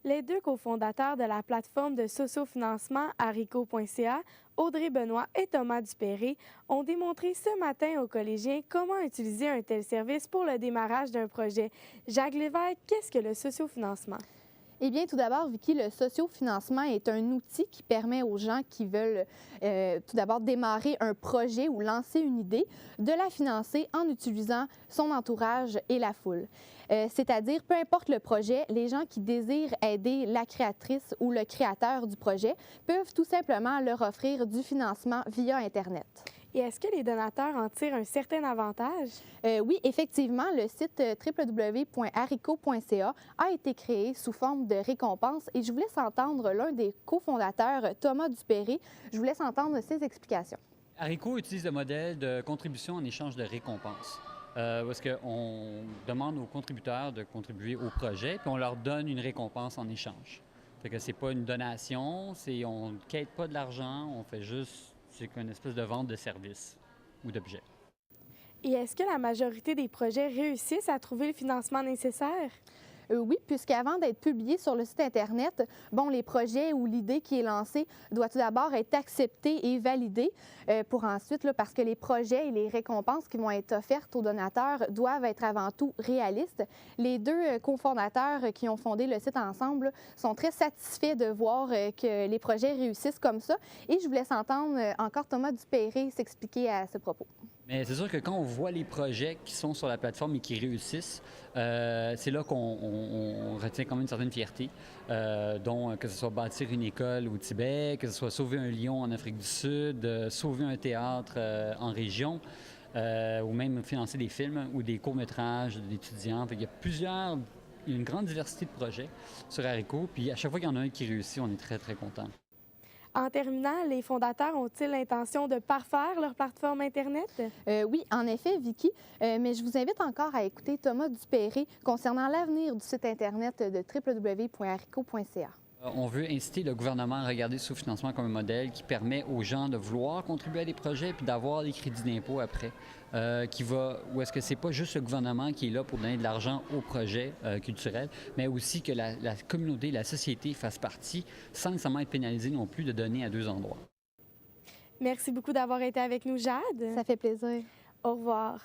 Les deux cofondateurs de la plateforme de sociofinancement Arico.ca, Audrey Benoît et Thomas Dupéré, ont démontré ce matin aux collégiens comment utiliser un tel service pour le démarrage d'un projet. Jacques Lévesque, qu'est-ce que le sociofinancement? Eh bien, tout d'abord, Vicky, le sociofinancement est un outil qui permet aux gens qui veulent tout d'abord démarrer un projet ou lancer une idée de la financer en utilisant son entourage et la foule. C'est-à-dire, peu importe le projet, les gens qui désirent aider la créatrice ou le créateur du projet peuvent tout simplement leur offrir du financement via Internet. Et est-ce que les donateurs en tirent un certain avantage? Oui, effectivement, le site www.arico.ca a été créé sous forme de récompense et je vous laisse entendre l'un des cofondateurs, Thomas Dupéré. Je vous laisse entendre ses explications. Arico utilise le modèle de contribution en échange de récompense. Où est-ce qu'on demande aux contributeurs de contribuer au projet, puis on leur donne une récompense en échange. Fait que c'est pas une donation, on ne quête pas de l'argent, on fait juste, c'est une espèce de vente de services ou d'objets. Et est-ce que la majorité des projets réussissent à trouver le financement nécessaire? Oui, puisqu'avant d'être publié sur le site Internet, les projets ou l'idée qui est lancée doit tout d'abord être acceptée et validée pour ensuite, parce que les projets et les récompenses qui vont être offertes aux donateurs doivent être avant tout réalistes. Les deux cofondateurs qui ont fondé le site ensemble sont très satisfaits de voir que les projets réussissent comme ça. Et je vous laisse entendre encore Thomas Dupéré s'expliquer à ce propos. Mais c'est sûr que quand on voit les projets qui sont sur la plateforme et qui réussissent, c'est là qu'on retient quand même une certaine fierté, dont que ce soit bâtir une école au Tibet, que ce soit sauver un lion en Afrique du Sud, sauver un théâtre en région, ou même financer des films ou des courts-métrages d'étudiants. Il y a une grande diversité de projets sur Harico, puis à chaque fois qu'il y en a un qui réussit, on est très, très content. En terminant, les fondateurs ont-ils l'intention de parfaire leur plateforme Internet? Oui, en effet, Vicky, mais je vous invite encore à écouter Thomas Dupéré concernant l'avenir du site Internet de www.arico.ca. On veut inciter le gouvernement à regarder le sous-financement comme un modèle qui permet aux gens de vouloir contribuer à des projets puis d'avoir des crédits d'impôt après. Où est-ce que c'est pas juste le gouvernement qui est là pour donner de l'argent aux projets culturels, mais aussi que la communauté, la société fasse partie sans nécessairement être pénalisée non plus de donner à deux endroits. Merci beaucoup d'avoir été avec nous, Jade. Ça fait plaisir. Au revoir.